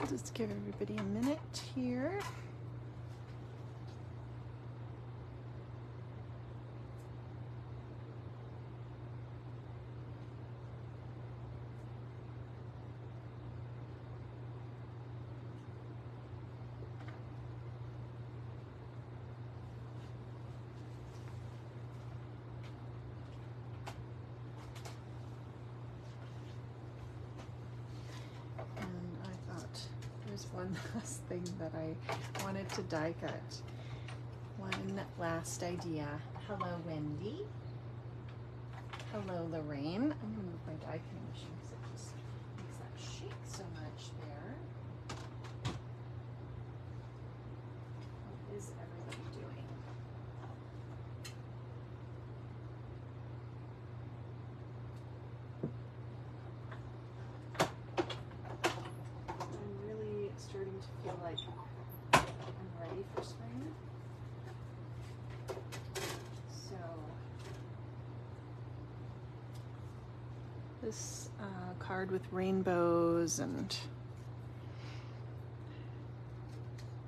Just give everybody a minute here. One last thing that I wanted to die cut. One last idea. Hello, Wendy. Hello, Lorraine. I'm going to move my die cutting machine because it just makes that shake so much there. What is everybody doing? Starting to feel like I'm ready for spring. So this card with rainbows and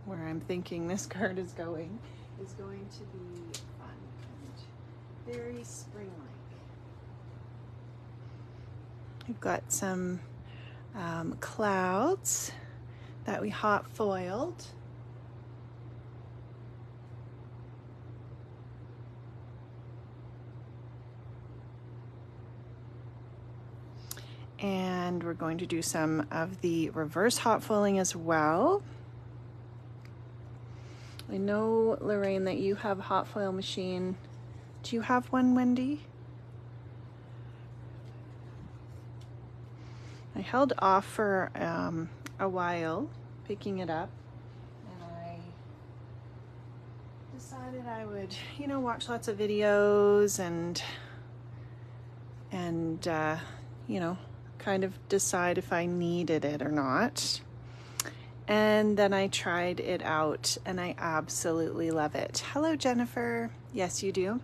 where I'm thinking this card is going to be fun and very spring-like. We've got some clouds that we hot foiled. And we're going to do some of the reverse hot foiling as well. I know, Lorraine, that you have a hot foil machine. Do you have one, Wendy? I held off for a while picking it up, and I decided I would, you know, watch lots of videos and you know, kind of decide if I needed it or not. And then I tried it out and I absolutely love it. Hello, Jennifer. Yes, you do.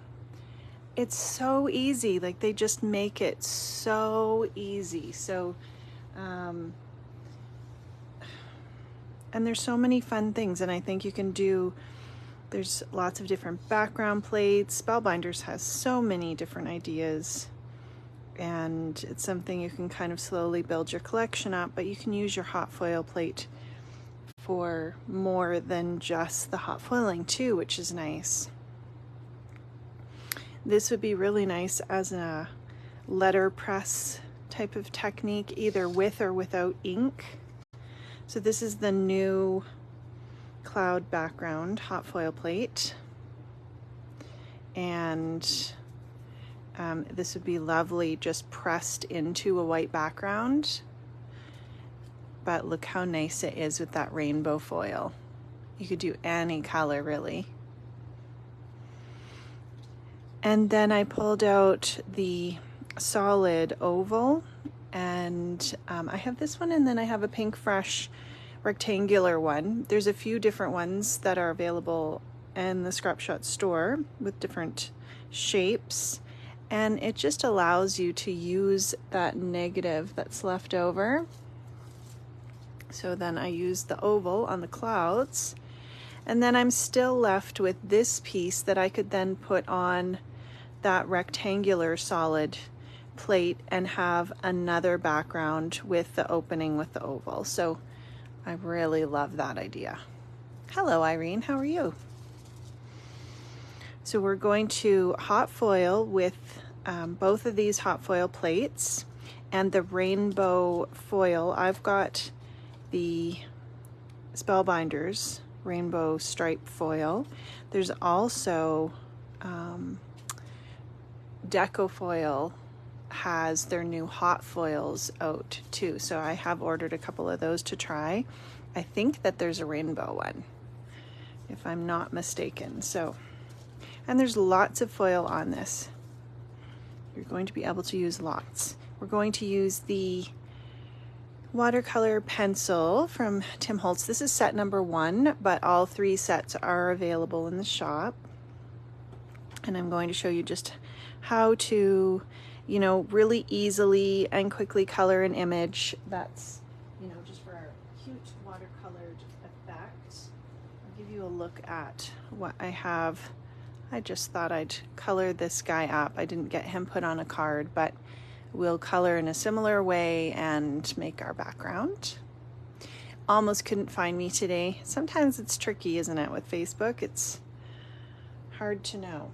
It's so easy. Like, they just make it so easy. So and there's so many fun things, and I think you can do, there's lots of different background plates. Spellbinders has so many different ideas, and it's something you can kind of slowly build your collection up, but you can use your hot foil plate for more than just the hot foiling too, which is nice. This would be really nice as a letterpress type of technique, either with or without ink. So this is the new cloud background hot foil plate, and this would be lovely just pressed into a white background, but look how nice it is with that rainbow foil. You could do any color, really. And then I pulled out the solid oval, and I have this one, and then I have a Pink Fresh rectangular one. There's a few different ones that are available in the Scrap Shotz store with different shapes, and it just allows you to use that negative that's left over. So then I use the oval on the clouds, and then I'm still left with this piece that I could then put on that rectangular solid plate and have another background with the opening with the oval. So I really love that idea. Hello, Irene, how are you? So we're going to hot foil with both of these hot foil plates and the rainbow foil. I've got the Spellbinders rainbow stripe foil. There's also Deco Foil has their new hot foils out too, so I have ordered a couple of those to try. I think that there's a rainbow one, if I'm not mistaken. So, and there's lots of foil on this. You're going to be able to use lots. We're going to use the watercolor pencil from Tim Holtz. This is set number 1, but all 3 sets are available in the shop. And I'm going to show you just how to, you know, really easily and quickly color an image that's, you know, just for our cute give you a look at what I have. I just thought I'd color this guy up. I didn't get him put on a card, but we'll color in a similar way and make our background. Almost couldn't find me today. Sometimes it's tricky, isn't it, with Facebook? It's hard to know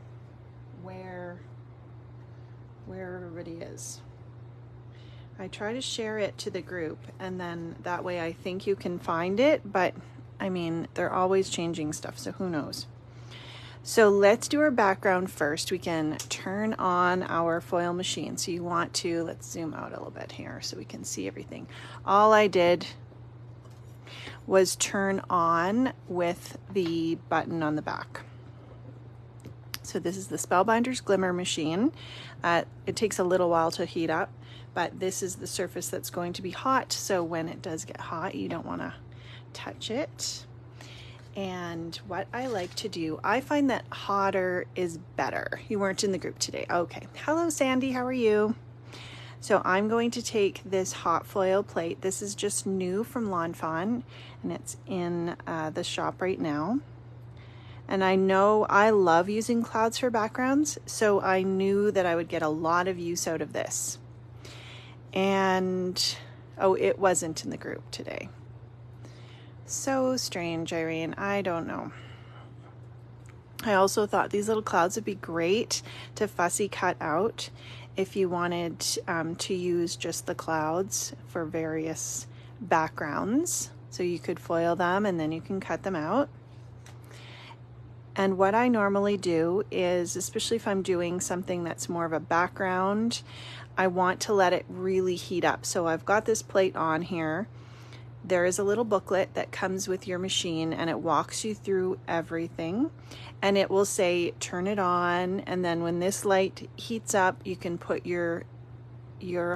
where everybody is. I try to share it to the group, and then that way I think you can find it, but I mean, they're always changing stuff, so who knows. So let's do our background first. We can turn on our foil machine. So you want to, let's zoom out a little bit here so we can see everything. All I did was turn on with the button on the back. So this is the Spellbinders Glimmer machine. It takes a little while to heat up, but this is the surface that's going to be hot. So when it does get hot, you don't want to touch it. And what I like to do, I find that hotter is better. You weren't in the group today. Okay. Hello, Sandy. How are you? So I'm going to take this hot foil plate. This is just new from Lawn Fawn, and it's in the shop right now. And I know I love using clouds for backgrounds, so I knew that I would get a lot of use out of this. And, oh, it wasn't in the group today. So strange, Irene. I don't know. I also thought these little clouds would be great to fussy cut out if you wanted to use just the clouds for various backgrounds. So you could foil them and then you can cut them out. And what I normally do is, especially if I'm doing something that's more of a background, I want to let it really heat up. So I've got this plate on here. There is a little booklet that comes with your machine, and it walks you through everything, and it will say turn it on, and then when this light heats up you can put your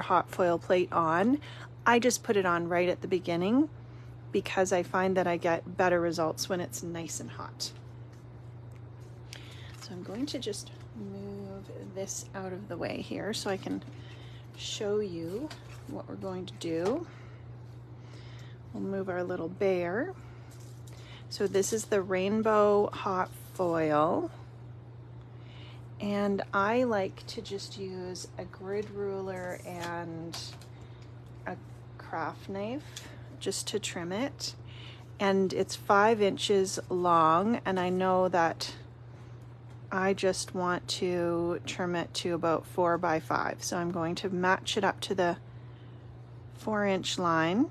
hot foil plate on. I just put it on right at the beginning because I find that I get better results when it's nice and hot. So I'm going to just move this out of the way here so I can show you what we're going to do. We'll move our little bear. So this is the rainbow hot foil. And I like to just use a grid ruler and a craft knife just to trim it. And it's 5 inches long, and I know that I just want to trim it to about 4 by 5. So I'm going to match it up to the 4-inch line.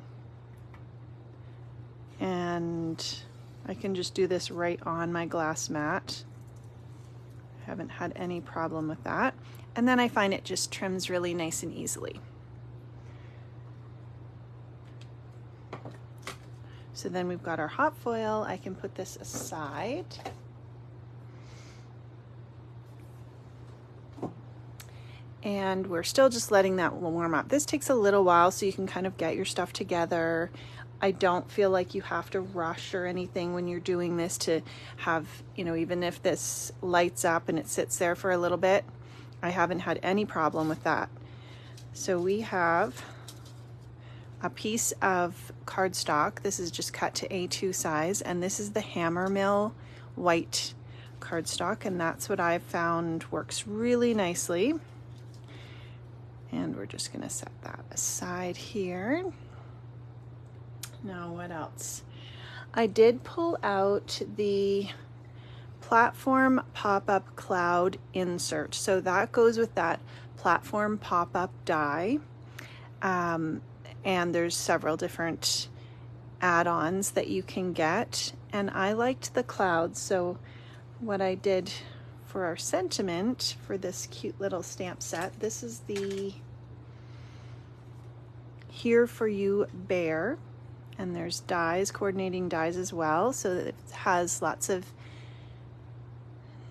And I can just do this right on my glass mat. I haven't had any problem with that. And then I find it just trims really nice and easily. So then we've got our hot foil. I can put this aside. And we're still just letting that warm up. This takes a little while so you can kind of get your stuff together. I don't feel like you have to rush or anything when you're doing this to have, you know, even if this lights up and it sits there for a little bit, I haven't had any problem with that. So we have a piece of cardstock. This is just cut to A2 size, and this is the Hammer Mill white cardstock, and that's what I've found works really nicely. And we're just gonna set that aside here. Now what else? I did pull out the platform pop-up cloud insert. So that goes with that platform pop-up die. And there's several different add-ons that you can get. And I liked the clouds. So what I did for our sentiment for this cute little stamp set, this is the Here For You bear. And there's dies, coordinating dies as well, so that it has lots of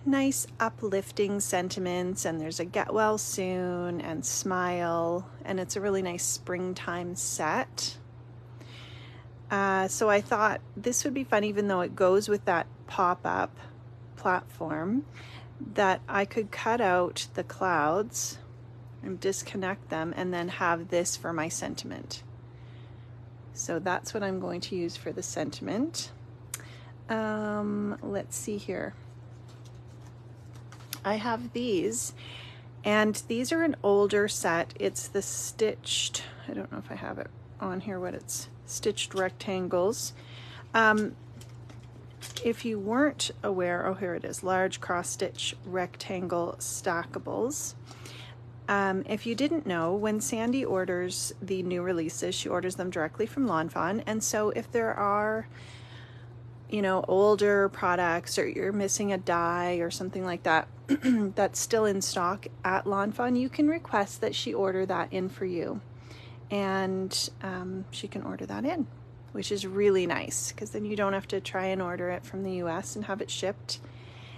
nice uplifting sentiments, and there's a get well soon and smile, and it's a really nice springtime set. So I thought this would be fun, even though it goes with that pop-up platform, that I could cut out the clouds and disconnect them and then have this for my sentiment. So that's what I'm going to use for the sentiment. let's see here. I have these, and these are an older set. It's the stitched, I don't know if I have it on here, what it's stitched rectangles. If you weren't aware, oh, here it is, large cross stitch rectangle stackables. If you didn't know, when Sandy orders the new releases, she orders them directly from Lawn Fawn. And so if there are, you know, older products, or you're missing a die or something like that, that's still in stock at Lawn Fawn, you can request that she order that in for you. And she can order that in, which is really nice, because then you don't have to try and order it from the US and have it shipped.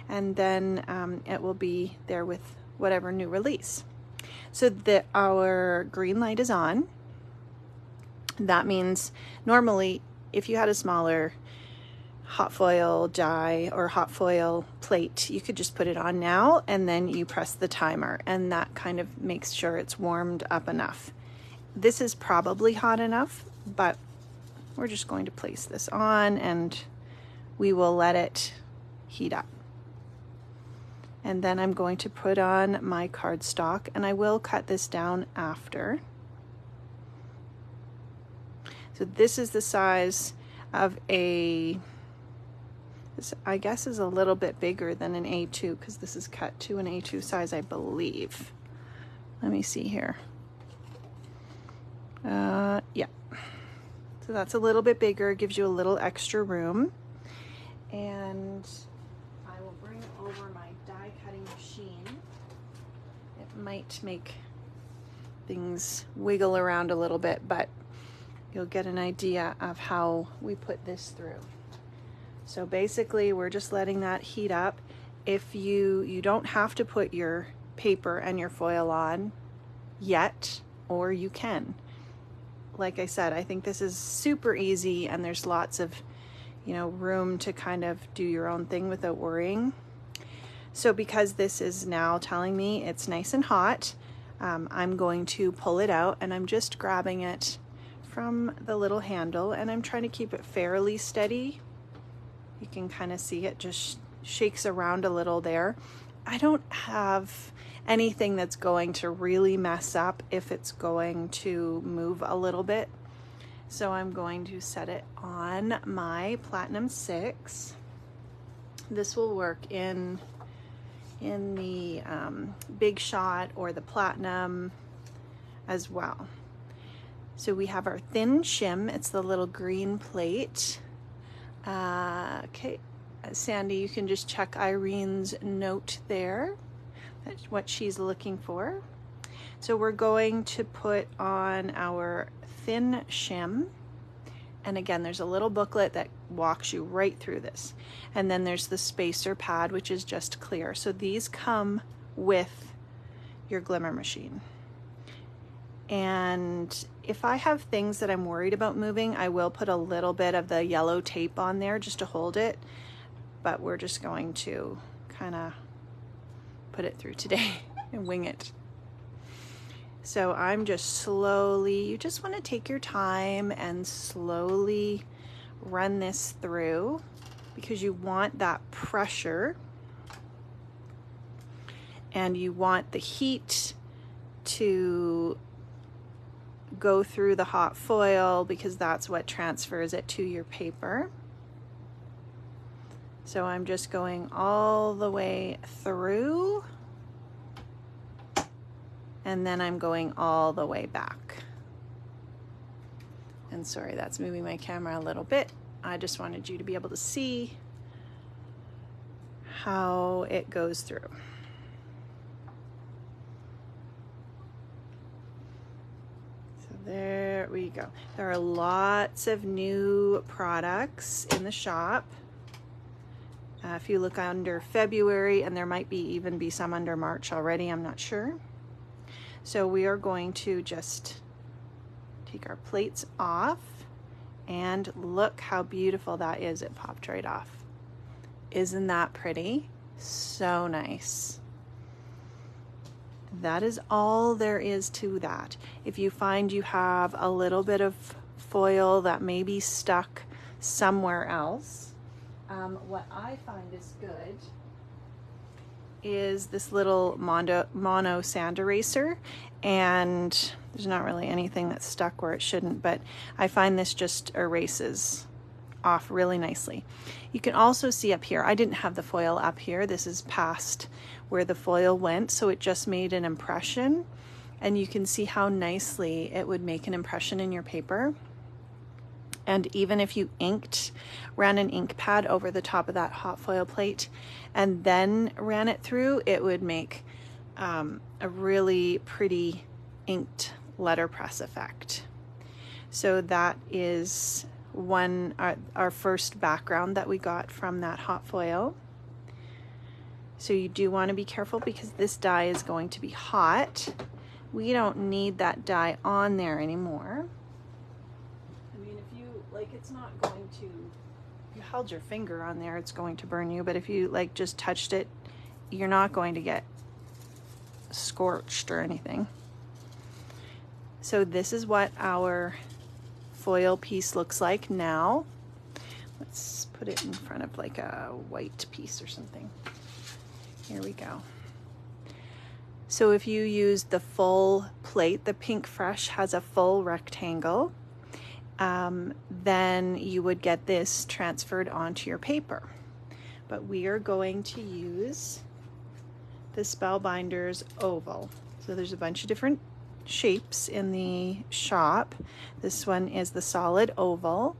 And then it will be there with whatever new release. So our green light is on. That means normally if you had a smaller hot foil die or hot foil plate, you could just put it on now, and then you press the timer, and that kind of makes sure it's warmed up enough. This is probably hot enough, but we're just going to place this on and we will let it heat up. And then I'm going to put on my cardstock, and I will cut this down after. So this is the size of this, I guess, is a little bit bigger than an A2, because this is cut to an A2 size, I believe. Let me see here. Yeah. So that's a little bit bigger, gives you a little extra room. And I will bring over my die cutting machine. It might make things wiggle around a little bit, but you'll get an idea of how we put this through. So basically we're just letting that heat up. If you don't have to put your paper and your foil on yet, or you can. Like I said, I think this is super easy, and there's lots of, you know, room to kind of do your own thing without worrying. So because this is now telling me it's nice and hot, I'm going to pull it out, and I'm just grabbing it from the little handle, and I'm trying to keep it fairly steady. You can kind of see it just shakes around a little there. I don't have anything that's going to really mess up if it's going to move a little bit. So I'm going to set it on my Platinum 6. This will work in the Big Shot or the Platinum as well. So we have our thin shim. It's the little green plate. Okay, Sandy, you can just check Irene's note there. That's what she's looking for. So we're going to put on our thin shim. And again, there's a little booklet that walks you right through this. And then there's the spacer pad, which is just clear. So these come with your glimmer machine. And if I have things that I'm worried about moving, I will put a little bit of the yellow tape on there just to hold it. But we're just going to kind of put it through today and wing it. So I'm just slowly, you just want to take your time and slowly run this through, because you want that pressure and you want the heat to go through the hot foil, because that's what transfers it to your paper. So I'm just going all the way through, and then I'm going all the way back. And sorry, that's moving my camera a little bit. I just wanted you to be able to see how it goes through. So there we go. There are lots of new products in the shop. If you look under February, and there might even be some under March already, I'm not sure. So we are going to just take our plates off, and look how beautiful that is. It popped right off. Isn't that pretty? So nice. That is all there is to that. If you find you have a little bit of foil that may be stuck somewhere else, what I find is good is this little mono sand eraser, and there's not really anything that's stuck where it shouldn't, but I find this just erases off really nicely. You can also see up here, I didn't have the foil up here, this is past where the foil went, so it just made an impression, and you can see how nicely it would make an impression in your paper. And even if you ran an ink pad over the top of that hot foil plate and then ran it through, it would make a really pretty inked letterpress effect. So that is our first background that we got from that hot foil. So you do want to be careful because this die is going to be hot. We don't need that die on there anymore. It's not going to, if you held your finger on there, it's going to burn you, but if you like just touched it, you're not going to get scorched or anything. So this is what our foil piece looks like now. Let's put it in front of like a white piece or something. Here we go. So if you use the full plate, the Pink Fresh has a full rectangle. Then you would get this transferred onto your paper. But we are going to use the Spellbinders oval. So there's a bunch of different shapes in the shop. This one is the solid oval,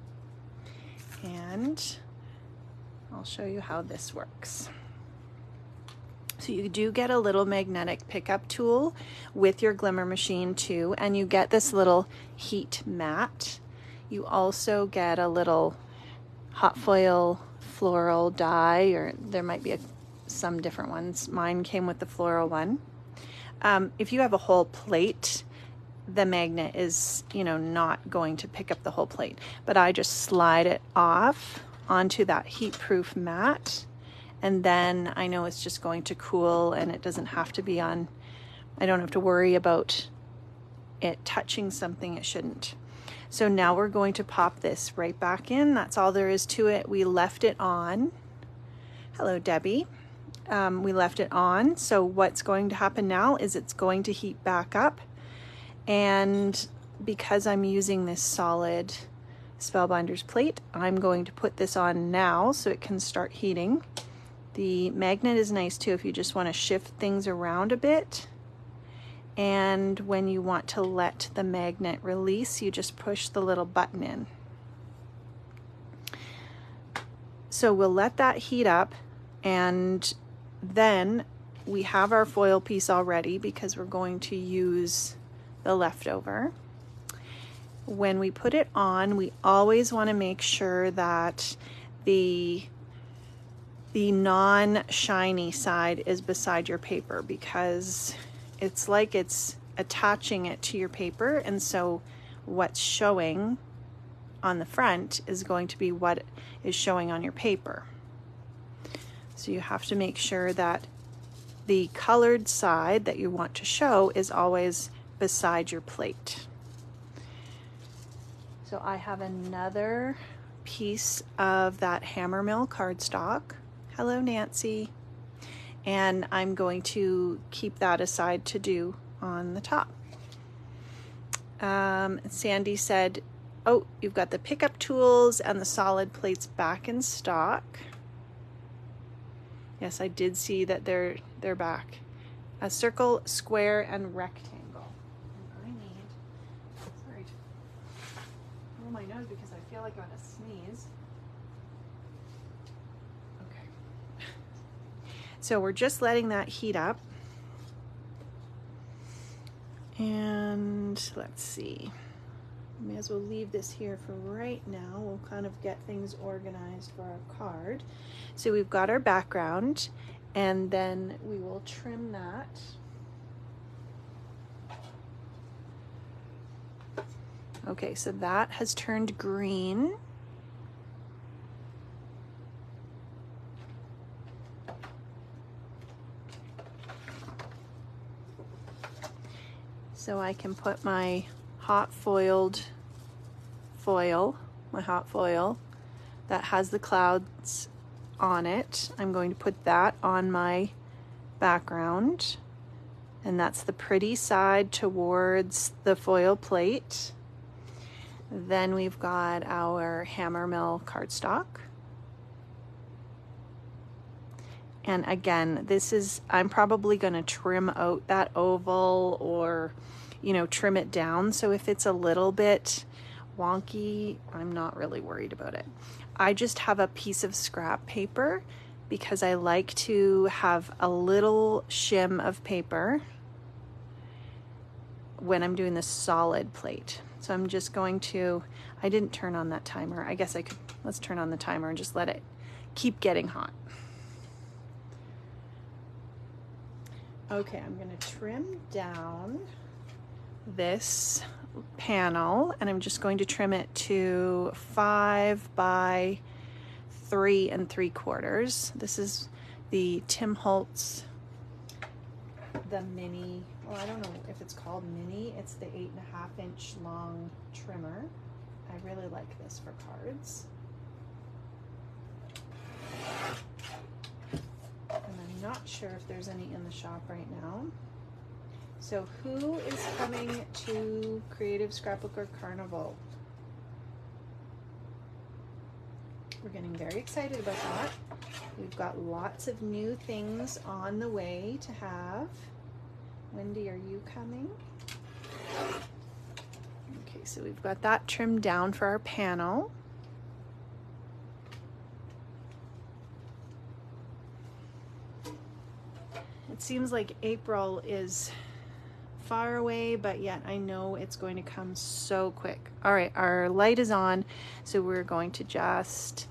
and I'll show you how this works. So you do get a little magnetic pickup tool with your glimmer machine too, and you get this little heat mat. You also get a little hot foil floral die, or there might be some different ones. Mine came with the floral one. If you have a whole plate, the magnet is, not going to pick up the whole plate, but I just slide it off onto that heat-proof mat, and then I know it's just going to cool, and it doesn't have to be on, I don't have to worry about it touching something it shouldn't. So now we're going to pop this right back in. That's all there is to it. We left it on. Hello, Debbie. We left it on. So what's going to happen now is it's going to heat back up. And because I'm using this solid Spellbinders plate, I'm going to put this on now so it can start heating. The magnet is nice too if you just want to shift things around a bit. And when you want to let the magnet release, you just push the little button in. So we'll let that heat up, and then we have our foil piece already because we're going to use the leftover. When we put it on, we always want to make sure that the non-shiny side is beside your paper, because it's like it's attaching it to your paper, and so what's showing on the front is going to be what is showing on your paper. So you have to make sure that the colored side that you want to show is always beside your plate. So I have another piece of that Hammermill cardstock. Hello, Nancy. And I'm going to keep that aside to do on the top. Sandy said, oh, you've got the pickup tools and the solid plates back in stock. Yes, I did see that they're back. A circle, square, and rectangle. And I need, sorry to roll my nose because I feel like I'm gonna sneeze. So we're just letting that heat up. And let's see. May as well leave this here for right now. We'll kind of get things organized for our card. So we've got our background, and then we will trim that. Okay, so that has turned green. So I can put my hot foil that has the clouds on it. I'm going to put that on my background, and that's the pretty side towards the foil plate. Then we've got our hammermill cardstock. And again, this is, I'm probably going to trim out that oval, or, you know, trim it down. So if it's a little bit wonky, I'm not really worried about it. I just have a piece of scrap paper because I like to have a little shim of paper when I'm doing the solid plate. So I'm just going to, I didn't turn on that timer. I guess I could, let's turn on the timer and just let it keep getting hot. Okay, I'm gonna trim down this panel, and I'm just going to trim it to 5 by 3 3/4. This is the Tim Holtz, the mini, well, I don't know if it's called mini, it's the 8.5-inch long trimmer. I really like this for cards. And I'm not sure if there's any in the shop right now. So who is coming to Creative Scrapbooker Carnival? We're getting very excited about that. We've got lots of new things on the way to have. Wendy, are you coming? Okay, so we've got that trimmed down for our panel. It seems like April is far away, but yet I know it's going to come so quick. All right, our light is on, so we're going to just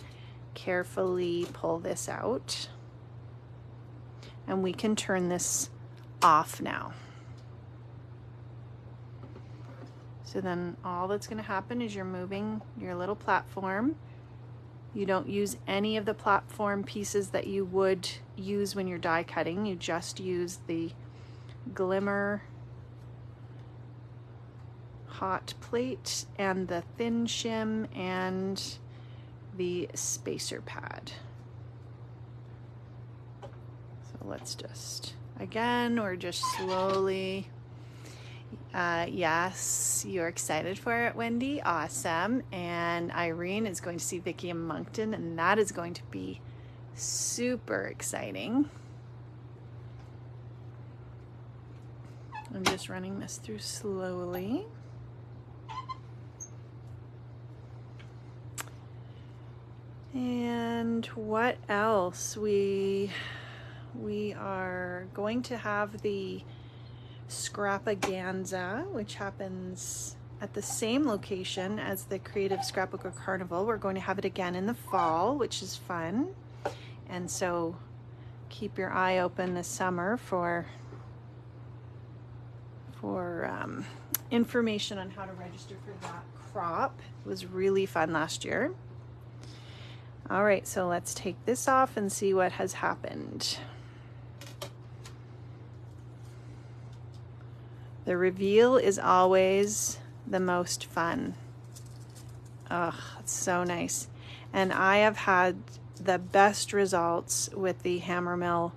carefully pull this out, and we can turn this off now. So then all that's going to happen is you're moving your little platform. You don't use any of the platform pieces that you would use when you're die cutting. You just use the glimmer hot plate and the thin shim and the spacer pad. So let's just, again, we're just slowly, yes, you're excited for it, Wendy. Awesome. And Irene is going to see Vicki in Moncton, and that is going to be super exciting. I'm just running this through slowly. And what else? We are going to have the Scrapaganza, which happens at the same location as the Creative Scrapbooker Carnival. We're going to have it again in the fall, which is fun. And so keep your eye open this summer for information on how to register for that crop. It was really fun last year. All right, so let's take this off and see what has happened. The reveal is always the most fun. Ugh, it's so nice. And I have had the best results with the hammermill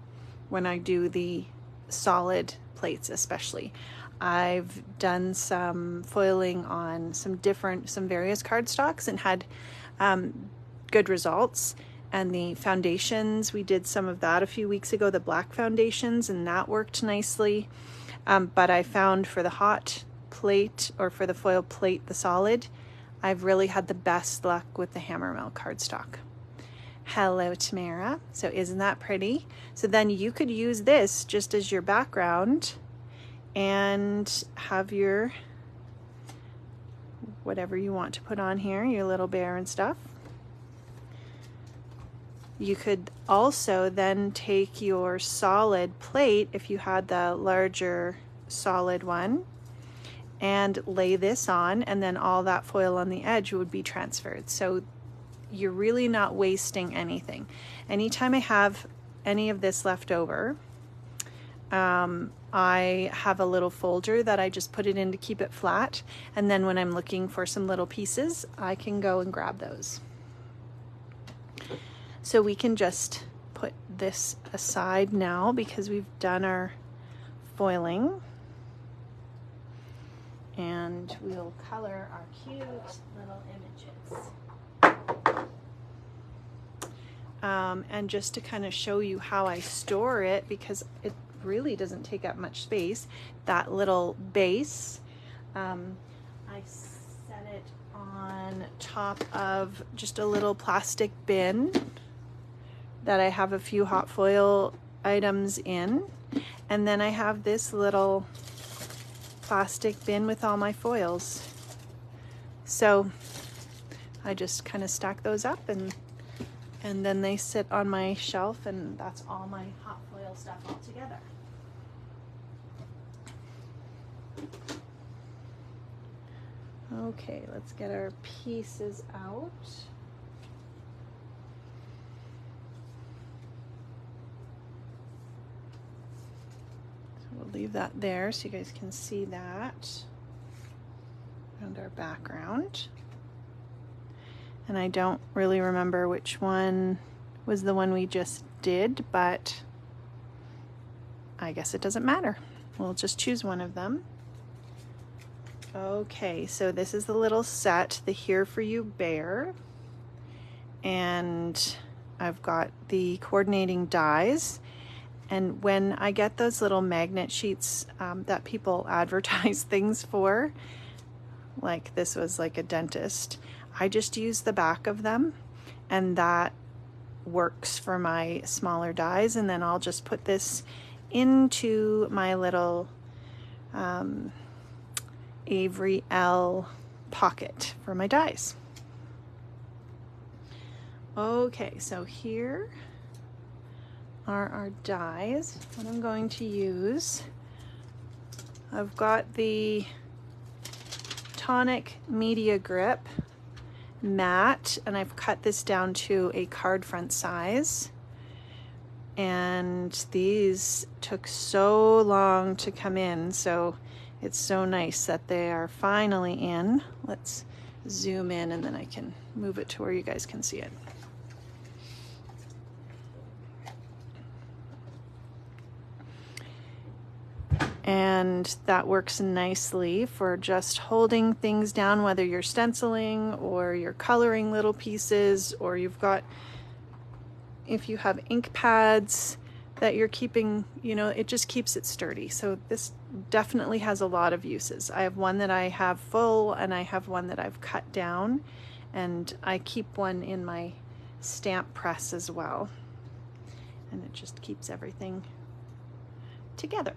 when I do the solid plates especially. I've done some foiling on some various cardstocks and had good results. And the foundations, we did some of that a few weeks ago, the black foundations, and that worked nicely. But I found for the hot plate, or for the foil plate, the solid, I've really had the best luck with the hammermill cardstock. Hello, Tamara. So isn't that pretty? So then you could use this just as your background and have your whatever you want to put on here, your little bear and stuff. You could also then take your solid plate, if you had the larger solid one, and lay this on, and then all that foil on the edge would be transferred. So you're really not wasting anything. Anytime I have any of this left over, I have a little folder that I just put it in to keep it flat, and then when I'm looking for some little pieces, I can go and grab those. So we can just put this aside now because we've done our foiling. And we'll color our cute little images. And just to kind of show you how I store it, because it really doesn't take up much space, that little base, I set it on top of just a little plastic bin that I have a few hot foil items in. And then I have this little plastic bin with all my foils. So I just kind of stack those up and then they sit on my shelf, and that's all my hot foil stuff all together. Okay, let's get our pieces out. We'll leave that there so you guys can see that and our background. And I don't really remember which one was the one we just did, but I guess it doesn't matter. We'll just choose one of them. Okay, so this is the little set, the Here For You bear. And I've got the coordinating dies. And when I get those little magnet sheets that people advertise things for, like this was like a dentist, I just use the back of them, and that works for my smaller dies. And then I'll just put this into my little Avery L pocket for my dies. Okay, so here are our dies. What I'm going to use, I've got the Tonic Media Grip matte, and I've cut this down to a card front size. And these took so long to come in, so it's so nice that they are finally in. Let's zoom in and then I can move it to where you guys can see it. And that works nicely for just holding things down, whether you're stenciling or you're coloring little pieces, or you've got, if you have ink pads that you're keeping, you know, it just keeps it sturdy. So this definitely has a lot of uses. I have one that I have full, and I have one that I've cut down, and I keep one in my stamp press as well. And it just keeps everything together.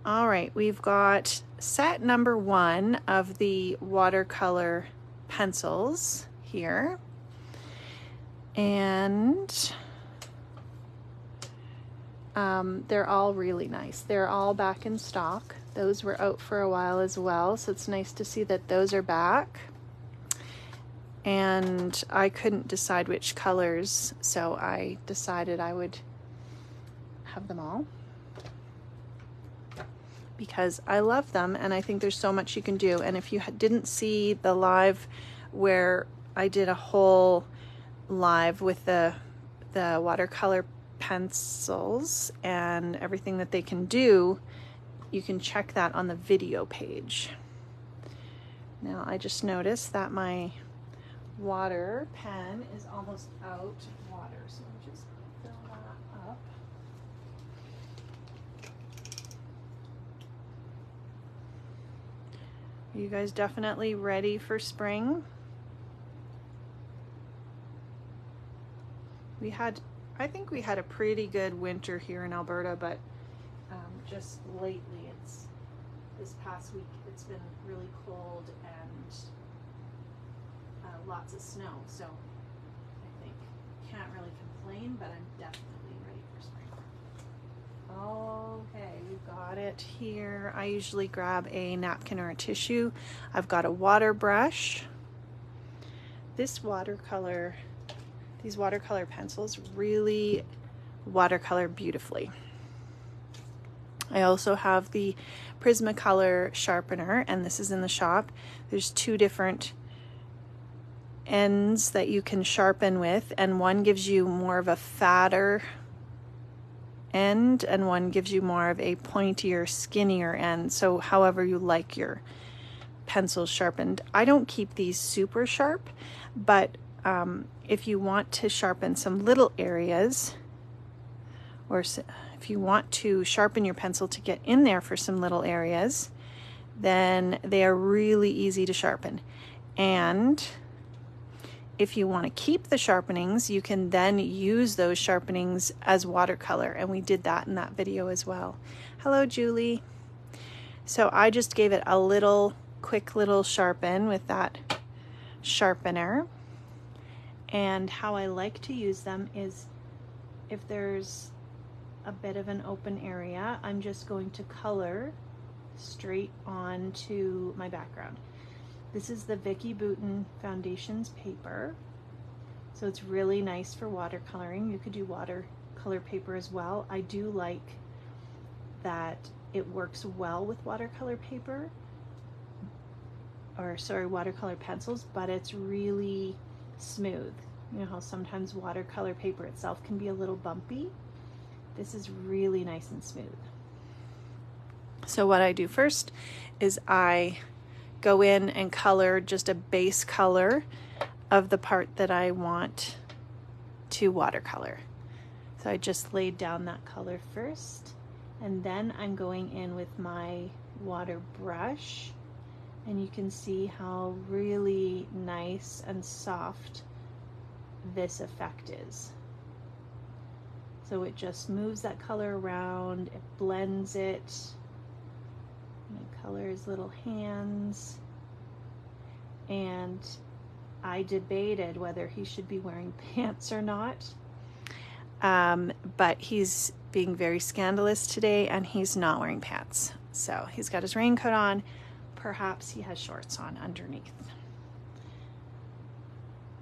All right, we've got set number 1 of the watercolor pencils here. And they're all really nice. They're all back in stock. Those were out for a while as well, so it's nice to see that those are back. And I couldn't decide which colors, so I decided I would have them all, because I love them and I think there's so much you can do. And if you didn't see the live where I did a whole live with the watercolor pencils and everything that they can do, you can check that on the video page. Now I just noticed that my water pen is almost out of water, so I'm just fill that up. Are you guys definitely ready for spring? I think we had a pretty good winter here in Alberta, but just lately, this past week, it's been really cold and lots of snow, so I think can't really complain, but I'm definitely ready for spring. Okay, we've got it here. I usually grab a napkin or a tissue. I've got a water brush. These watercolor pencils really watercolor beautifully. I also have the Prismacolor sharpener, and this is in the shop. There's 2 different ends that you can sharpen with, and one gives you more of a fatter end and one gives you more of a pointier, skinnier end. So however you like your pencils sharpened. I don't keep these super sharp, but if you want to sharpen some little areas, or if you want to sharpen your pencil to get in there for some little areas, then they are really easy to sharpen. And if you want to keep the sharpenings, you can then use those sharpenings as watercolor, and we did that in that video as well. Hello, Julie. So I just gave it a little quick little sharpen with that sharpener. And how I like to use them is if there's a bit of an open area, I'm just going to color straight onto my background. This is the Vicki Boutin Foundations paper, so it's really nice for watercoloring. You could do watercolor paper as well. I do like that it works well with watercolor paper, or sorry, watercolor pencils, but it's really smooth. You know how sometimes watercolor paper itself can be a little bumpy? This is really nice and smooth. So what I do first is I go in and color just a base color of the part that I want to watercolor. So I just laid down that color first, and then I'm going in with my water brush, and you can see how really nice and soft this effect is. So it just moves that color around, it blends it, and it colors little hands. And I debated whether he should be wearing pants or not, but he's being very scandalous today and he's not wearing pants. So he's got his raincoat on, perhaps he has shorts on underneath.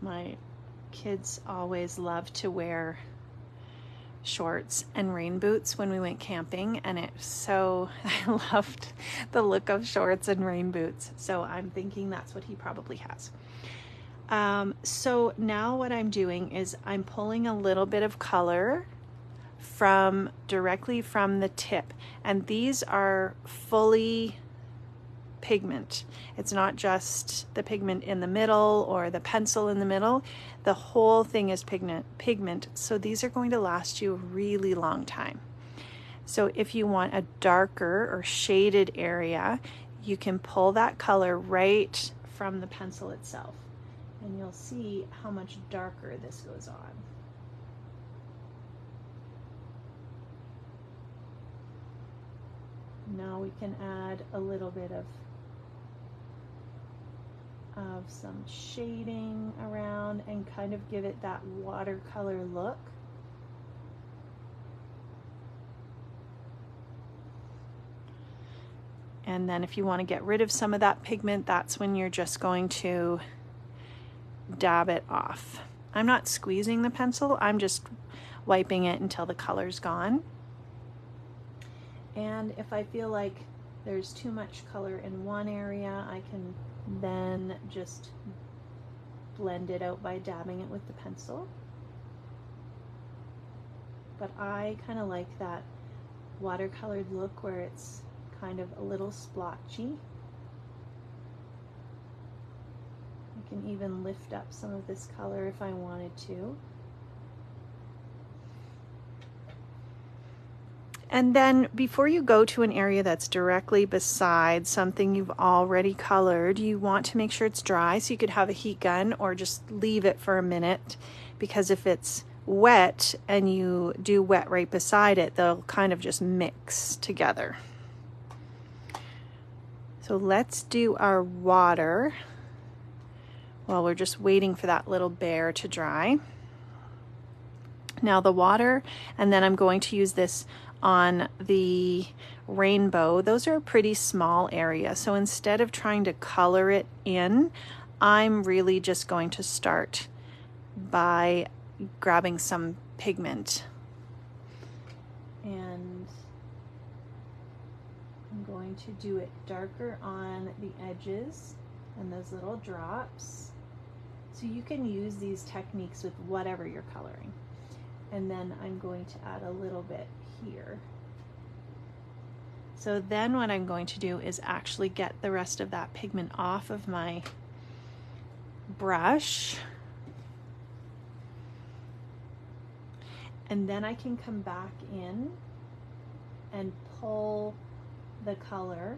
My kids always loved to wear shorts and rain boots when we went camping, and I loved the look of shorts and rain boots, so I'm thinking that's what he probably has. So now what I'm doing is I'm pulling a little bit of color directly from the tip, and these are fully pigment. It's not just the pigment in the middle or the pencil in the middle. The whole thing is pigment. So these are going to last you a really long time. So if you want a darker or shaded area, you can pull that color right from the pencil itself, and you'll see how much darker this goes on. Now we can add a little bit of some shading around and kind of give it that watercolor look. And then if you want to get rid of some of that pigment, that's when you're just going to dab it off. I'm not squeezing the pencil, I'm just wiping it until the color's gone. And if I feel like there's too much color in one area, I can then just blend it out by dabbing it with the pencil. But I kind of like that watercolored look where it's kind of a little splotchy. I can even lift up some of this color if I wanted to. And then before you go to an area that's directly beside something you've already colored, you want to make sure it's dry. So you could have a heat gun or just leave it for a minute, because if it's wet and you do wet right beside it, they'll kind of just mix together. So let's do our water while we're just waiting for that little bear to dry. Now the water, and then I'm going to use this on the rainbow. Those are a pretty small area, so instead of trying to color it in, I'm really just going to start by grabbing some pigment, and I'm going to do it darker on the edges and those little drops, So you can use these techniques with whatever you're coloring. And then I'm going to add a little bit here. So then what I'm going to do is actually get the rest of that pigment off of my brush. And then I can come back in and pull the color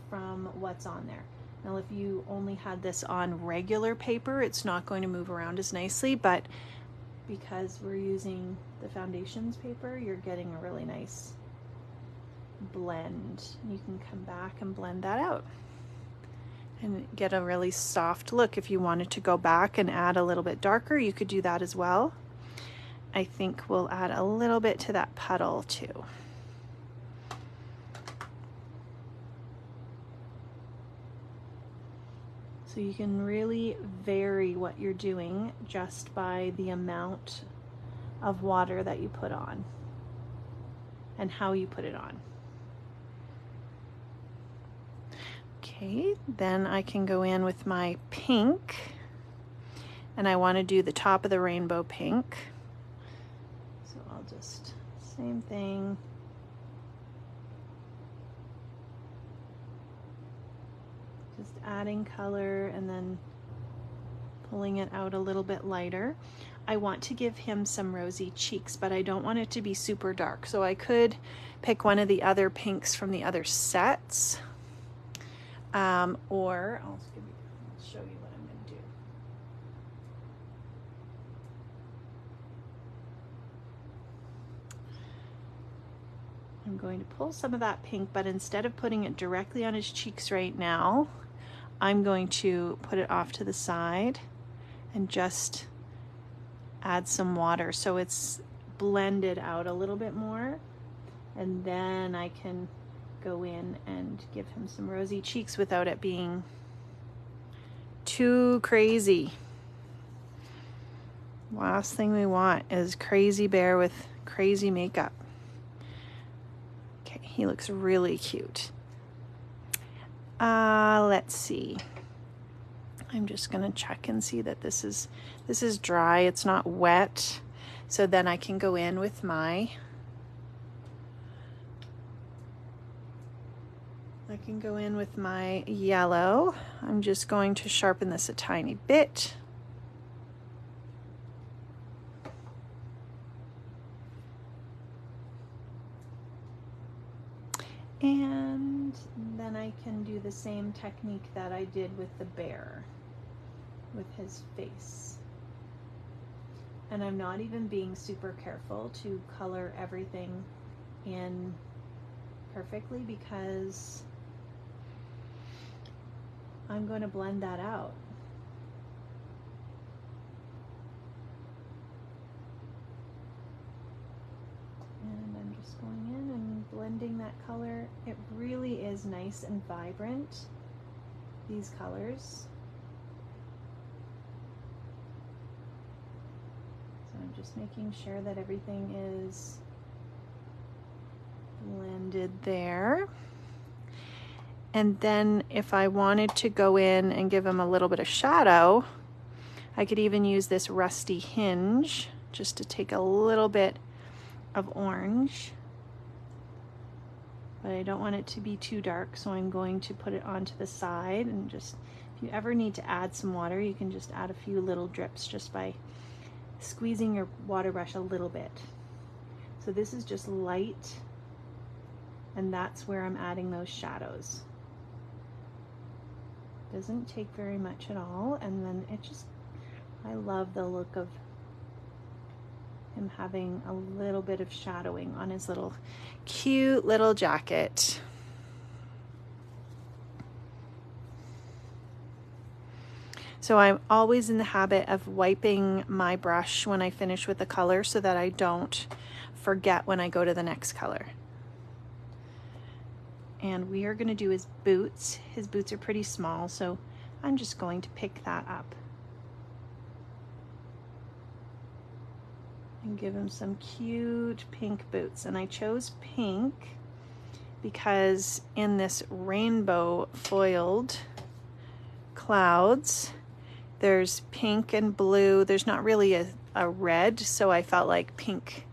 from what's on there. Now if you only had this on regular paper, it's not going to move around as nicely, but because we're using the foundations paper, you're getting a really nice blend. You can come back and blend that out and get a really soft look. If you wanted to go back and add a little bit darker, you could do that as well. I think we'll add a little bit to that puddle too. So you can really vary what you're doing just by the amount of water that you put on and how you put it on. Okay, then I can go in with my pink, and I want to do the top of the rainbow pink. So I'll just, same thing. Just adding color and then pulling it out a little bit lighter. I want to give him some rosy cheeks, but I don't want it to be super dark. So I could pick one of the other pinks from the other sets. Or I'll show you what I'm going to do. I'm going to pull some of that pink, but instead of putting it directly on his cheeks right now, I'm going to put it off to the side and just add some water so it's blended out a little bit more, and then I can go in and give him some rosy cheeks without it being too crazy. Last thing we want is crazy bear with crazy makeup. Okay, he looks really cute. Let's see. I'm just gonna check and see that this is dry, it's not wet. So then I can go in with my yellow. I'm just going to sharpen this a tiny bit. And then I can do the same technique that I did with the bear, with his face. And I'm not even being super careful to color everything in perfectly because I'm going to blend that out. And I'm just going in and blending that color. It really is nice and vibrant, these colors. So I'm just making sure that everything is blended there. And then if I wanted to go in and give him a little bit of shadow, I could even use this rusty hinge just to take a little bit of orange. But I don't want it to be too dark, so I'm going to put it onto the side, and just, if you ever need to add some water, you can just add a few little drips just by squeezing your water brush a little bit. So this is just light, and that's where I'm adding those shadows. Doesn't take very much at all, and then it just, I love the look of him having a little bit of shadowing on his little cute little jacket. So I'm always in the habit of wiping my brush when I finish with the color so that I don't forget when I go to the next color. And we are going to do his boots. His boots are pretty small, so I'm just going to pick that up and give him some cute pink boots. And I chose pink because in this rainbow foiled clouds, There's pink and blue. There's not really a red, so I felt like pink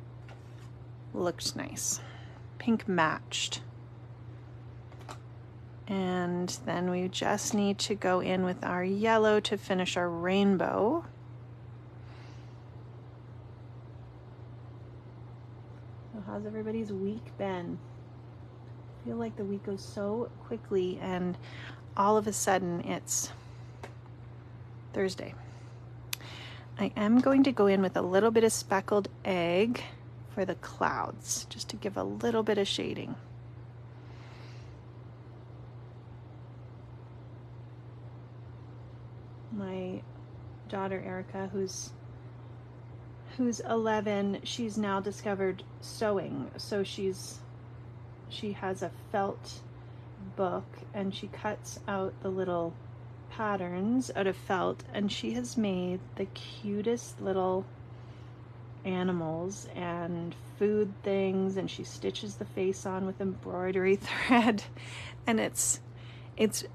looked nice. Pink matched. And then we just need to go in with our yellow to finish our rainbow. So how's everybody's week been? I feel like the week goes so quickly, and all of a sudden it's Thursday. I am going to go in with a little bit of speckled egg for the clouds, just to give a little bit of shading. My daughter Erica, who's 11, she's now discovered sewing. So she has a felt book, and she cuts out the little patterns out of felt, and she has made the cutest little animals and food things, and she stitches the face on with embroidery thread, and it's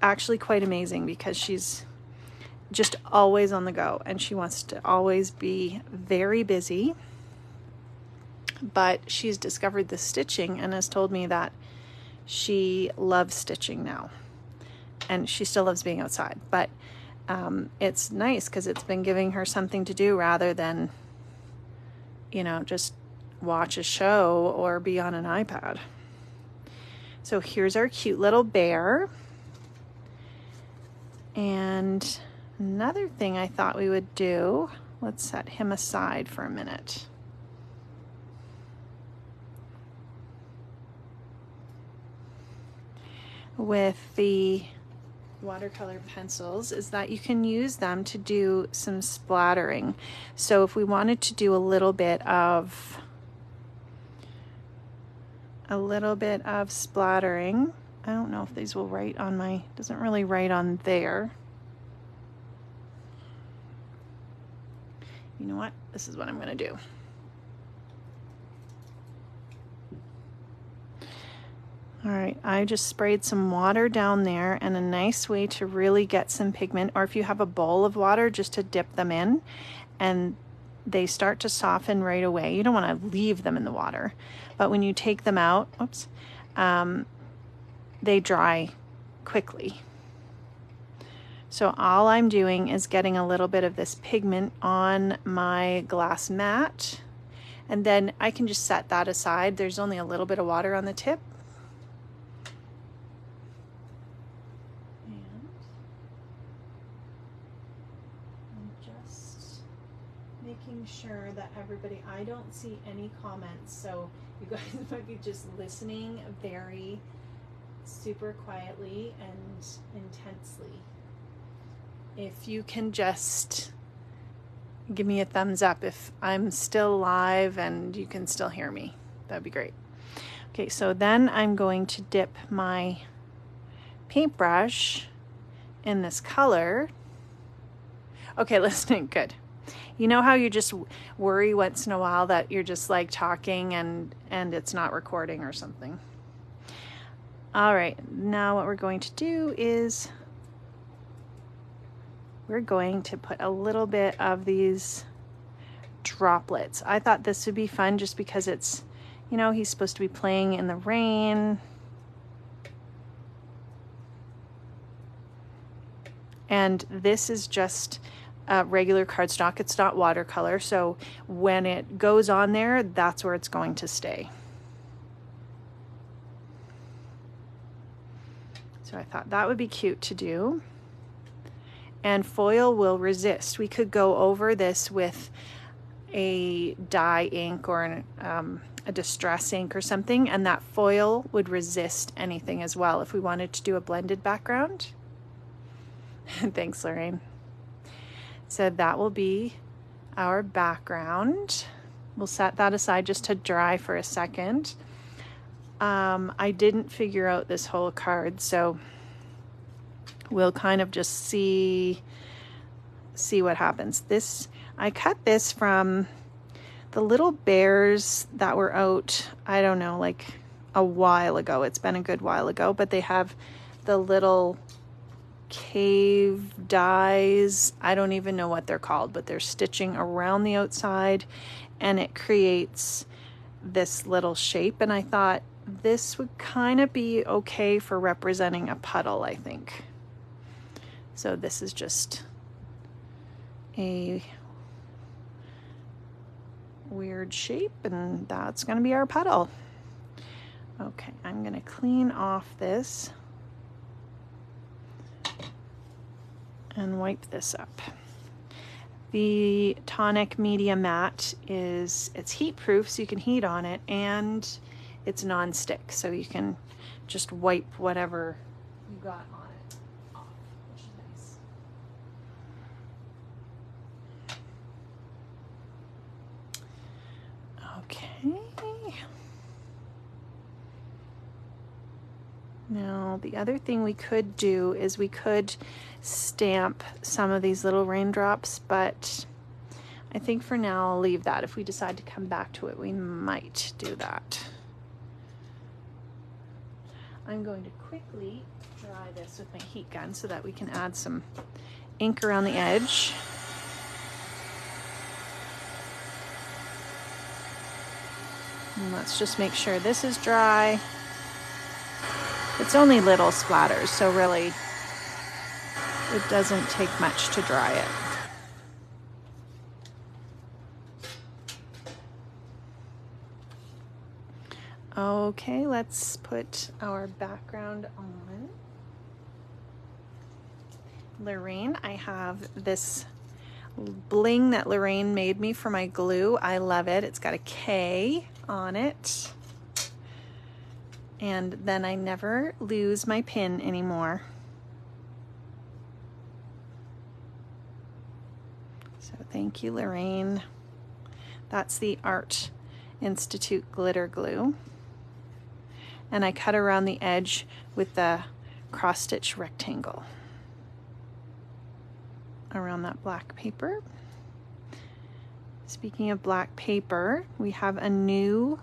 actually quite amazing because she's just always on the go, and she wants to always be very busy. But she's discovered the stitching and has told me that she loves stitching now, and she still loves being outside, but it's nice because it's been giving her something to do rather than, you know, just watch a show or be on an iPad. So here's our cute little bear. And another thing I thought we would do, let's set him aside for a minute. With the watercolor pencils is that you can use them to do some splattering. So if we wanted to do a little bit of splattering, I don't know if these will write on my, doesn't really write on there. You know what? This is what I'm going to do. All right, I just sprayed some water down there, and a nice way to really get some pigment, or if you have a bowl of water, just to dip them in, and they start to soften right away. You don't want to leave them in the water, but when you take them out, oops, they dry quickly. So all I'm doing is getting a little bit of this pigment on my glass mat, and then I can just set that aside. There's only a little bit of water on the tip. Making sure that everybody, I don't see any comments, so you guys might be just listening very super quietly and intensely. If you can just give me a thumbs up if I'm still live and you can still hear me, that'd be great. Okay, so then I'm going to dip my paintbrush in this color. Okay, listening, good. You know how you just worry once in a while that you're just like talking and it's not recording or something? All right, now what we're going to do is we're going to put a little bit of these droplets. I thought this would be fun just because it's, you know, he's supposed to be playing in the rain. And this is just regular cardstock. It's not watercolor, so when it goes on there, that's where it's going to stay. So I thought that would be cute to do. And foil will resist. We could go over this with a dye ink or a distress ink or something, and that foil would resist anything as well if we wanted to do a blended background. Thanks, Lorraine. So that will be our background. We'll set that aside just to dry for a second. I didn't figure out this whole card, so we'll kind of just see what happens. This, I cut this from the little bears that were out, I don't know, like a while ago. It's been a good while ago, but they have the little cave dies. I don't even know what they're called, but they're stitching around the outside and it creates this little shape. And I thought this would kind of be okay for representing a puddle, I think. So this is just a weird shape, and that's going to be our puddle. Okay, I'm going to clean off this and wipe this up. The tonic media mat it's heat proof, so you can heat on it, and it's non-stick, so you can just wipe whatever you got on it off, which is nice. Okay. Now, the other thing we could do is we could stamp some of these little raindrops, but I think for now I'll leave that. If we decide to come back to it, we might do that. I'm going to quickly dry this with my heat gun so that we can add some ink around the edge. And let's just make sure this is dry. It's only little splatters, so really it doesn't take much to dry it. Okay, let's put our background on. Lorraine, I have this bling that Lorraine made me for my glue. I love it. It's got a K on it. And then I never lose my pin anymore. So thank you, Lorraine. That's the Art Institute glitter glue. And I cut around the edge with the cross stitch rectangle around that black paper. Speaking of black paper, we have a new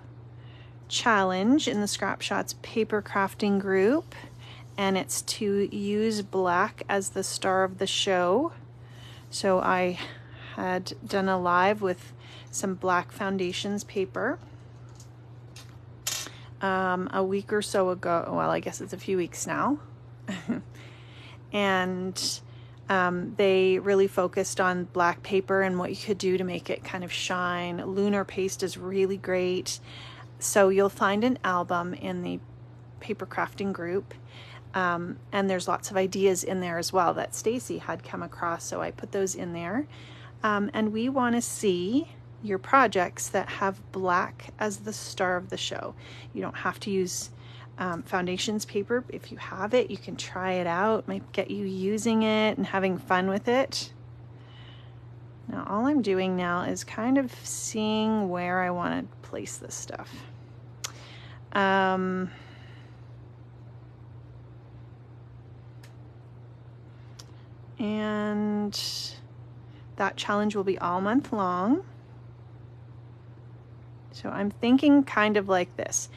challenge in the Scrap Shotz paper crafting group, and it's to use black as the star of the show. So I had done a live with some black foundations paper a week or so ago. Well, I guess it's a few weeks now. And they really focused on black paper and what you could do to make it kind of shine. Lunar paste is really great. So you'll find an album in the paper crafting group, and there's lots of ideas in there as well that Stacy had come across, so I put those in there. And we want to see your projects that have black as the star of the show. You don't have to use foundations paper. If you have it, you can try it out. It might get you using it and having fun with it. Now all I'm doing now is kind of seeing where I want to place this stuff. And that challenge will be all month long. So I'm thinking kind of like this.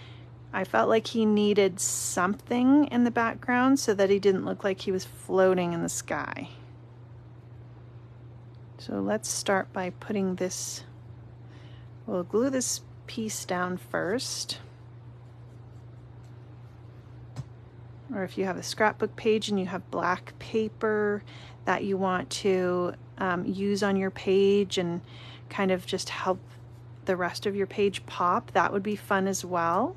I felt like he needed something in the background so that he didn't look like he was floating in the sky. So let's start by putting this, we'll glue this piece down first. Or if you have a scrapbook page and you have black paper that you want to use on your page and kind of just help the rest of your page pop, that would be fun as well.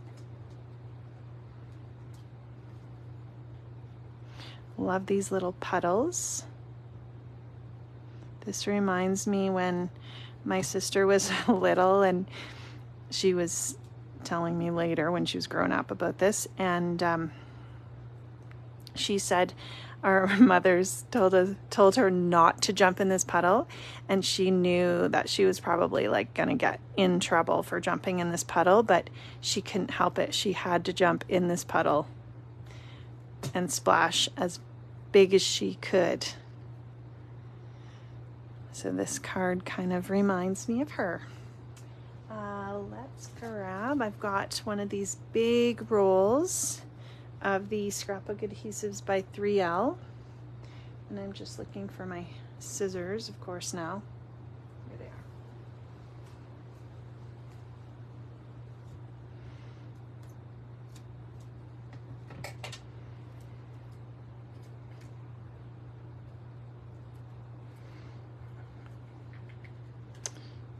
Love these little puddles. This reminds me when my sister was little, and she was telling me later when she was growing up about this, and she said our mothers told her not to jump in this puddle, and she knew that she was probably like gonna get in trouble for jumping in this puddle, but she couldn't help it. She had to jump in this puddle and splash as big as she could. So this card kind of reminds me of her. Let's grab, I've got one of these big rolls of the scrapbook adhesives by 3L. And I'm just looking for my scissors, of course, now. Here they are.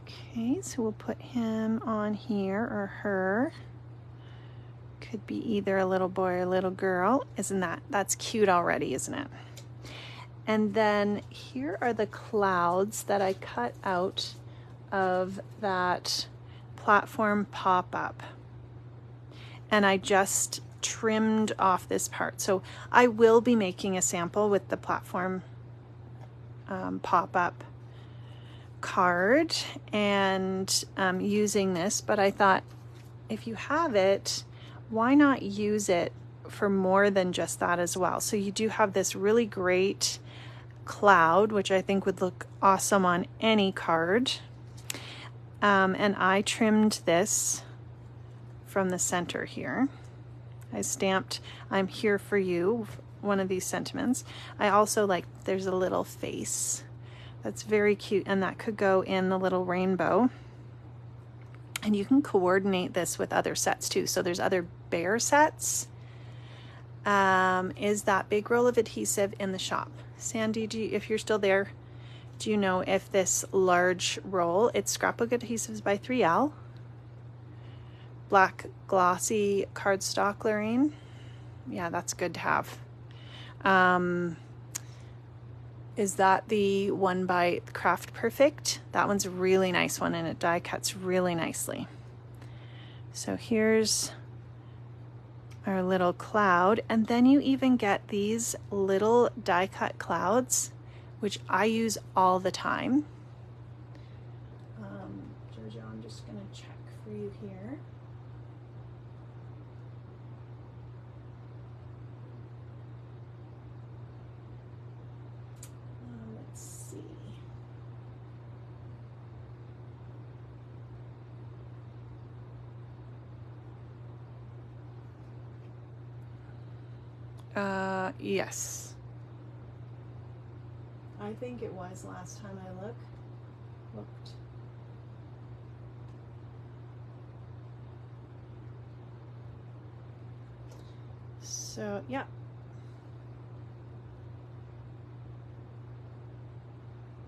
Okay, so we'll put him on here, or her. Could be either a little boy or a little girl. That's cute already, isn't it? And then here are the clouds that I cut out of that platform pop-up. And I just trimmed off this part. So I will be making a sample with the platform pop-up card and using this, but I thought if you have it, why not use it for more than just that as well? So you do have this really great cloud, which I think would look awesome on any card. And I trimmed this from the center here. I stamped "I'm here for you," one of these sentiments. I also like, there's a little face that's very cute, and that could go in the little rainbow. And you can coordinate this with other sets too. So there's other bear sets. Is that big roll of adhesive in the shop? Sandy, if you're still there, do you know if this large roll, it's Scrapbook Adhesives by 3L, black glossy cardstock, Lorraine? Yeah, that's good to have. Is that the one by Craft Perfect? That one's a really nice one, and it die cuts really nicely. So here's our little cloud, and then you even get these little die cut clouds, which I use all the time. Giorgio, I'm just gonna check for you here. Let's see. Yes. I think it was last time I looked. So, yeah.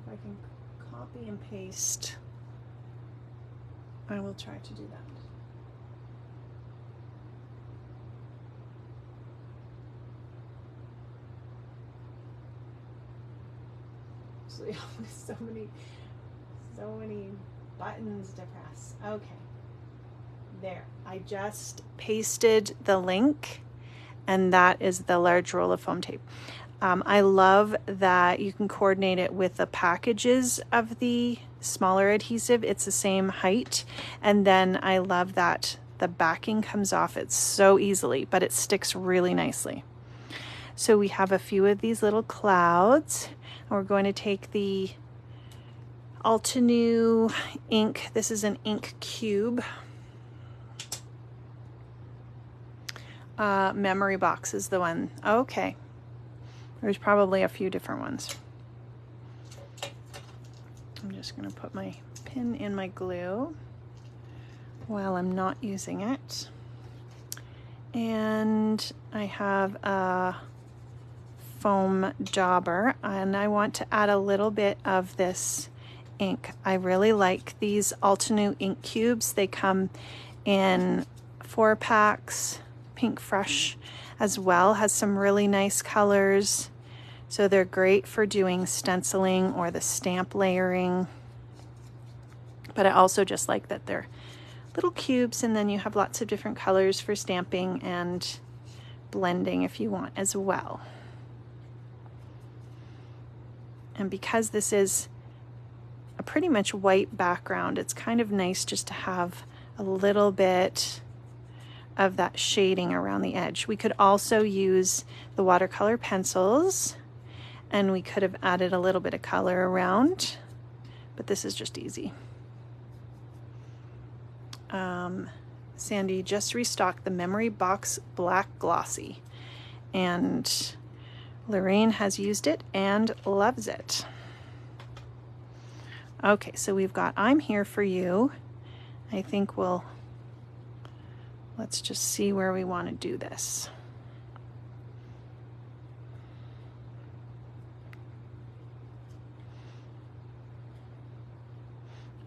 If I can copy and paste, I will try to do that. So many buttons to press. Okay, there. I just pasted the link, and that is the large roll of foam tape. I love that you can coordinate it with the packages of the smaller adhesive. It's the same height, and then I love that the backing comes off it so easily, but it sticks really nicely. So we have a few of these little clouds, and we're going to take the Altenew ink. This is an ink cube. Memory box is the one. Okay. There's probably a few different ones. I'm just going to put my pin in my glue while I'm not using it. And I have a foam dauber, and I want to add a little bit of this ink. I really like these Altenew ink cubes. They come in 4 packs. Pink Fresh as well has some really nice colors. So they're great for doing stenciling or the stamp layering. But I also just like that they're little cubes, and then you have lots of different colors for stamping and blending if you want as well. And because this is a pretty much white background, it's kind of nice just to have a little bit of that shading around the edge. We could also use the watercolor pencils, and we could have added a little bit of color around, but this is just easy. Sandy just restocked the Memory Box Black Glossy, and Lorraine has used it and loves it. Okay, so we've got I'm Here For You. I think let's just see where we want to do this.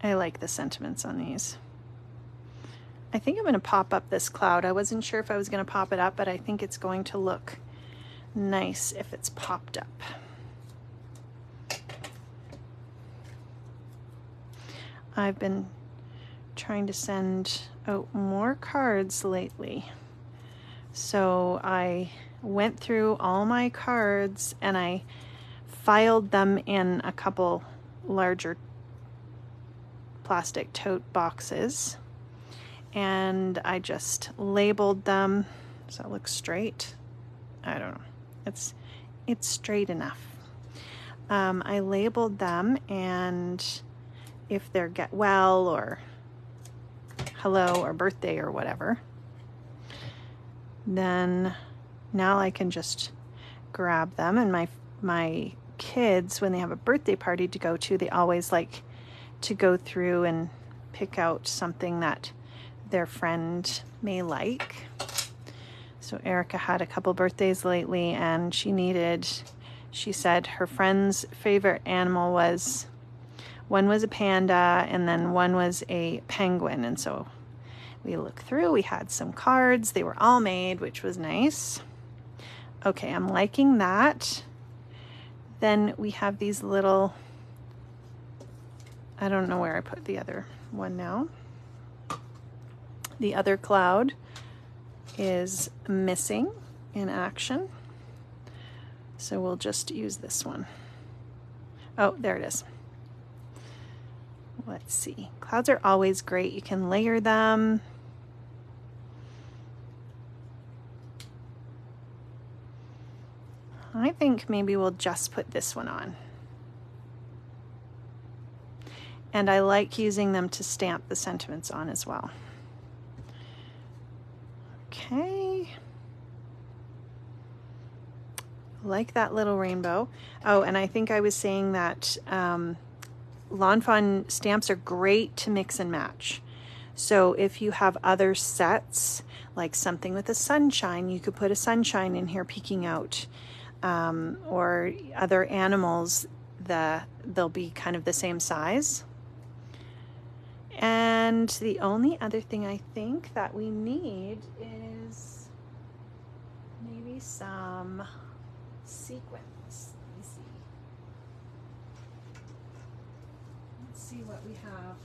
I like the sentiments on these. I think I'm going to pop up this cloud. I wasn't sure if I was going to pop it up, but I think it's going to look nice if it's popped up. I've been trying to send out more cards lately. So I went through all my cards and I filed them in a couple larger plastic tote boxes, and I just labeled them. Does that look straight? I don't know. It's straight enough. I labeled them, and if they're get well or hello or birthday or whatever, then now I can just grab them. And my kids, when they have a birthday party to go to, they always like to go through and pick out something that their friend may like. So Erica had a couple birthdays lately, and she said her friend's favorite animal was, one was a panda and then one was a penguin. And so we looked through, we had some cards, they were all made, which was nice. Okay, I'm liking that. Then we have these little, I don't know where I put the other one now. The other cloud is missing in action. So we'll just use this one. Oh, there it is. Let's see. Clouds are always great. You can layer them. I think maybe we'll just put this one on. And I like using them to stamp the sentiments on as well. Okay. Like that little rainbow. Oh, and I think I was saying that Lawn Fawn stamps are great to mix and match. So if you have other sets, like something with a sunshine, you could put a sunshine in here peeking out. Or other animals, they'll be kind of the same size. And the only other thing I think that we need is maybe some sequins. Let me see. Let's see what we have.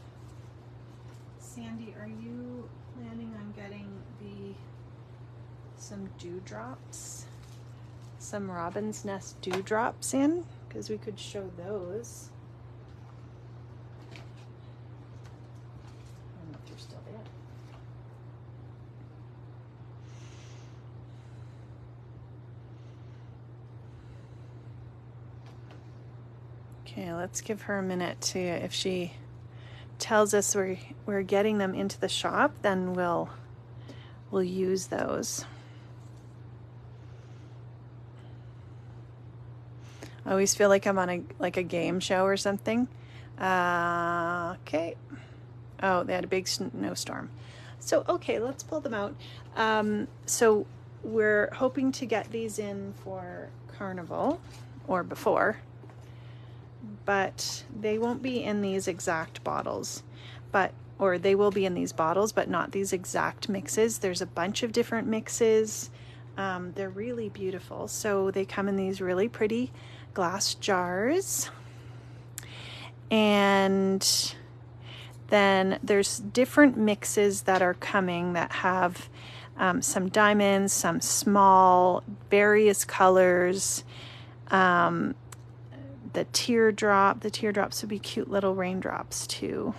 Sandy, are you planning on getting some dewdrops? Some robin's nest dewdrops in? Because we could show those. I don't know if you're still there. Okay, let's give her a minute to, if she tells us we're getting them into the shop, then we'll use those. I always feel like I'm on a game show or something. Okay. Oh, they had a big snowstorm. So, okay, let's pull them out. So we're hoping to get these in for Carnival or before, but they won't be in these exact bottles, or they will be in these bottles, but not these exact mixes. There's a bunch of different mixes. They're really beautiful. So they come in these really pretty glass jars, and then there's different mixes that are coming that have some diamonds, some small, various colors. The teardrops would be cute little raindrops too,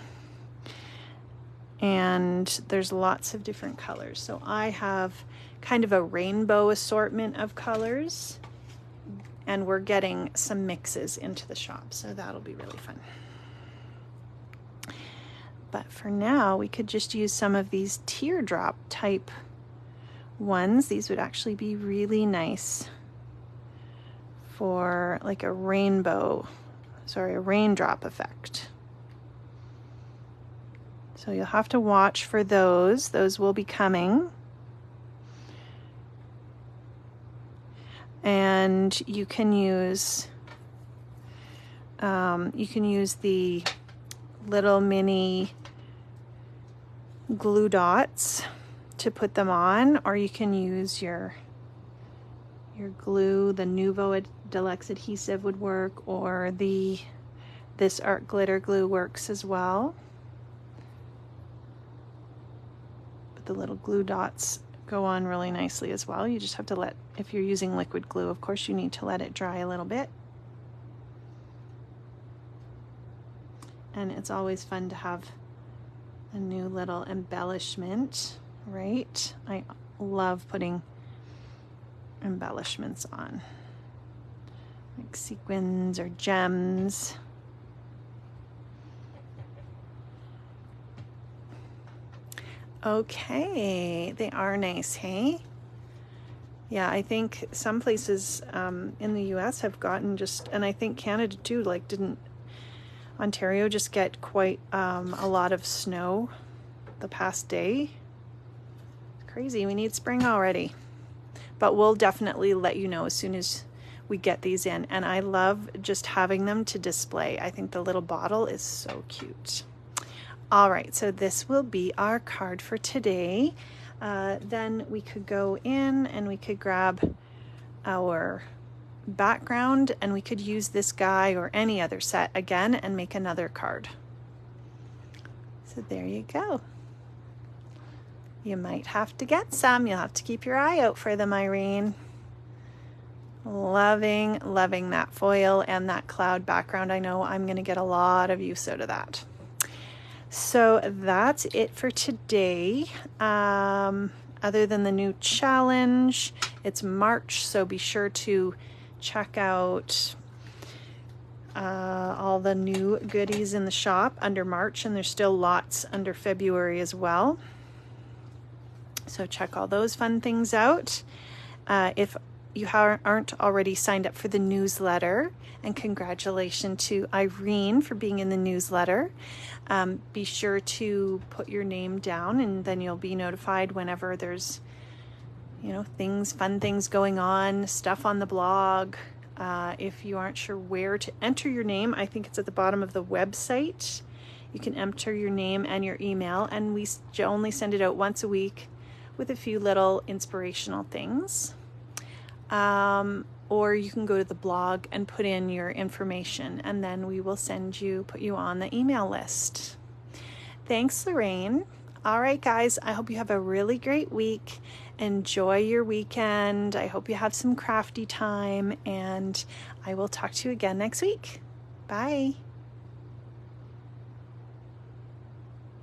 and there's lots of different colors. So I have kind of a rainbow assortment of colors, and we're getting some mixes into the shop, so that'll be really fun. But for now, we could just use some of these teardrop type ones. These would actually be really nice for like a raindrop effect. So you'll have to watch for those. Those will be coming. And you can use the little mini glue dots to put them on, or you can use your glue. The Nuvo Deluxe adhesive would work, or this art glitter glue works as well. But the little glue dots go on really nicely as well. You just have to if you're using liquid glue, of course you need to let it dry a little bit. And it's always fun to have a new little embellishment, right? I love putting embellishments on, like sequins or gems. Okay, they are nice, hey? Yeah, I think some places in the US have gotten and I think Canada too, like didn't Ontario just get quite a lot of snow the past day? It's crazy, we need spring already. But we'll definitely let you know as soon as we get these in. And I love just having them to display. I think the little bottle is so cute. All right, so this will be our card for today. Then we could go in and we could grab our background and we could use this guy or any other set again and make another card. So there you go. You might have to get some. You'll have to keep your eye out for them, Irene. Loving that foil and that cloud background. I know I'm going to get a lot of use out of that. So that's it for today. Other than the new challenge, it's March, so be sure to check out all the new goodies in the shop under March, and there's still lots under February as well. So check all those fun things out. If you aren't already signed up for the newsletter, and congratulations to Irene for being in the newsletter. Be sure to put your name down, and then you'll be notified whenever there's, fun things going on, stuff on the blog. If you aren't sure where to enter your name, I think it's at the bottom of the website. You can enter your name and your email, and we only send it out once a week with a few little inspirational things. Or you can go to the blog and put in your information, and then we will put you on the email list. Thanks, Lorraine. All right, guys, I hope you have a really great week. Enjoy your weekend. I hope you have some crafty time, and I will talk to you again next week. Bye.